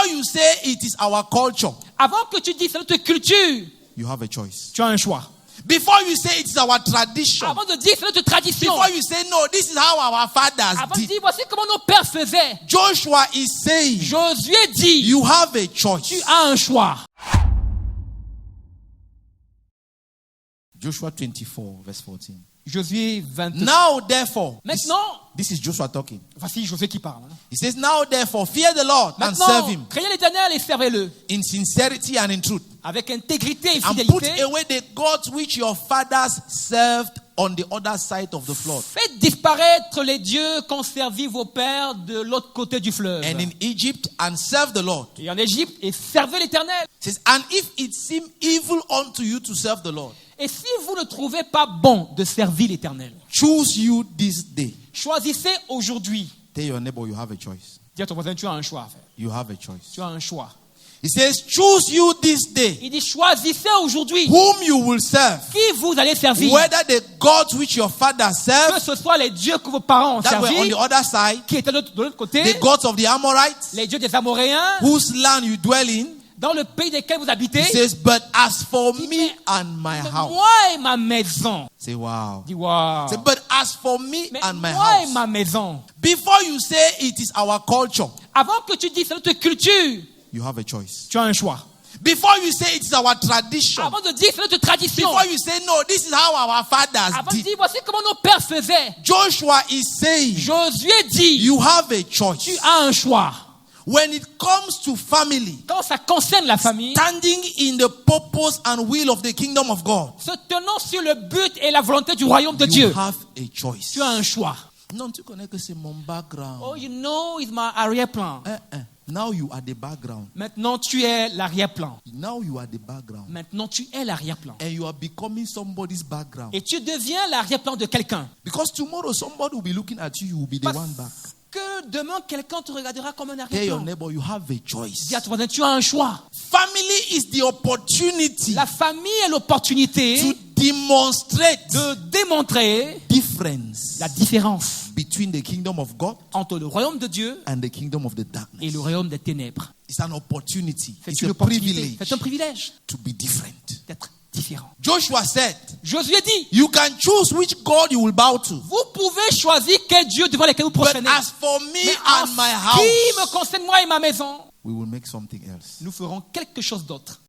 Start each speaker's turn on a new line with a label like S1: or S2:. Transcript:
S1: Before you say it is our culture,
S2: Avant que tu dises c'est notre culture,
S1: you have a choice.
S2: tu as un choix.
S1: Before you say it is our tradition,
S2: Avant de dire c'est notre tradition,
S1: before you say no, this is how our fathers
S2: avant de
S1: did.
S2: dire voici comment nos pères faisaient,
S1: Joshua is saying,
S2: Josué dit,
S1: you have a
S2: tu
S1: choice.
S2: as un choix.
S1: Joshua 24, verse 14.
S2: Josué 20.
S1: Now therefore,
S2: Maintenant,
S1: this is Joshua talking.
S2: voici Josué qui parle.
S1: He says, now therefore, fear the Lord and serve
S2: Maintenant,
S1: him
S2: craignez l'Éternel et servez-le
S1: in sincerity and in truth.
S2: avec intégrité et
S1: And put
S2: fidélité.
S1: away the gods which your fathers served on the other side of the flood.
S2: Faites disparaître les dieux qu'ont servi vos pères de l'autre côté du fleuve.
S1: And in Egypt, and serve the Lord.
S2: Et en Égypte, et servez l'Éternel.
S1: It says, and if it seem evil unto you to serve the Lord,
S2: Et si vous ne trouvez pas bon de servir l'Éternel,
S1: choose you this day.
S2: choisissez aujourd'hui.
S1: Tell your neighbor you have a choice.
S2: Dis à ton voisin, tu as un choix à faire.
S1: You have a choice.
S2: Tu as un choix.
S1: He says, choose you this day
S2: Il dit, choisissez aujourd'hui
S1: whom you will serve.
S2: qui vous allez servir.
S1: Whether the gods which your fathers
S2: Que
S1: served,
S2: ce soit les dieux que vos parents ont
S1: that were on
S2: servis,
S1: the other side,
S2: qui étaient de l'autre côté,
S1: the gods of the Amorites,
S2: les dieux des Amoréens,
S1: whose land you dwell in.
S2: dans le pays desquels vous habitez.
S1: He says, but as for me
S2: mais-
S1: and my house.
S2: Moi et ma maison.
S1: Say, wow.
S2: Dis, wow.
S1: Say, but as for me
S2: Mais
S1: and my
S2: moi et
S1: house.
S2: ma maison.
S1: Before you say it is our culture,
S2: Avant que tu dises c'est notre culture,
S1: you have a choice.
S2: tu as un choix.
S1: Before you say it is our tradition,
S2: Avant de dire c'est notre tradition,
S1: before you say no, this is how our fathers
S2: avant de
S1: did.
S2: dire voici comment nos pères faisaient,
S1: Joshua is saying,
S2: Josué dit,
S1: you have a
S2: tu
S1: choice.
S2: as un choix.
S1: When it comes to family,
S2: Quand ça concerne la famille,
S1: standing in the purpose and will of the kingdom of God,
S2: se tenant sur le but et la volonté du royaume de
S1: you
S2: Dieu,
S1: have a choice.
S2: tu as un choix.
S1: Non, tu connais que c'est mon background.
S2: Oh, you know, it's my arrière-plan.
S1: Now you are the background.
S2: Maintenant, tu es l'arrière-plan.
S1: Now you are the background.
S2: Maintenant, tu es l'arrière-plan.
S1: And you are becoming somebody's background.
S2: Et tu deviens l'arrière-plan de quelqu'un.
S1: Because tomorrow somebody will be looking at you, you will be the one back.
S2: Que demain, quelqu'un te regardera comme un
S1: Tell your
S2: arrière-plan.
S1: neighbor you have a choice.
S2: Dis à ton voisin, tu as un choix.
S1: Family is the opportunity
S2: La famille est l'opportunité
S1: to demonstrate
S2: de démontrer
S1: difference
S2: la différence
S1: between the kingdom of God
S2: entre le royaume de Dieu
S1: and the kingdom of the
S2: et
S1: darkness.
S2: le royaume des ténèbres.
S1: It's an opportunity.
S2: C'est
S1: It's
S2: une
S1: a
S2: opportunité,
S1: privilege
S2: c'est un privilège
S1: to be different.
S2: d'être différent.
S1: Joshua said,
S2: Josué dit,
S1: you can choose which God you will bow to.
S2: vous pouvez choisir quel Dieu devant lequel vous
S1: But
S2: prosternez.
S1: as for me
S2: Mais
S1: and
S2: en
S1: my
S2: ce qui me
S1: house,
S2: concerne, moi et ma maison,
S1: we will make something else.
S2: nous ferons quelque chose d'autre.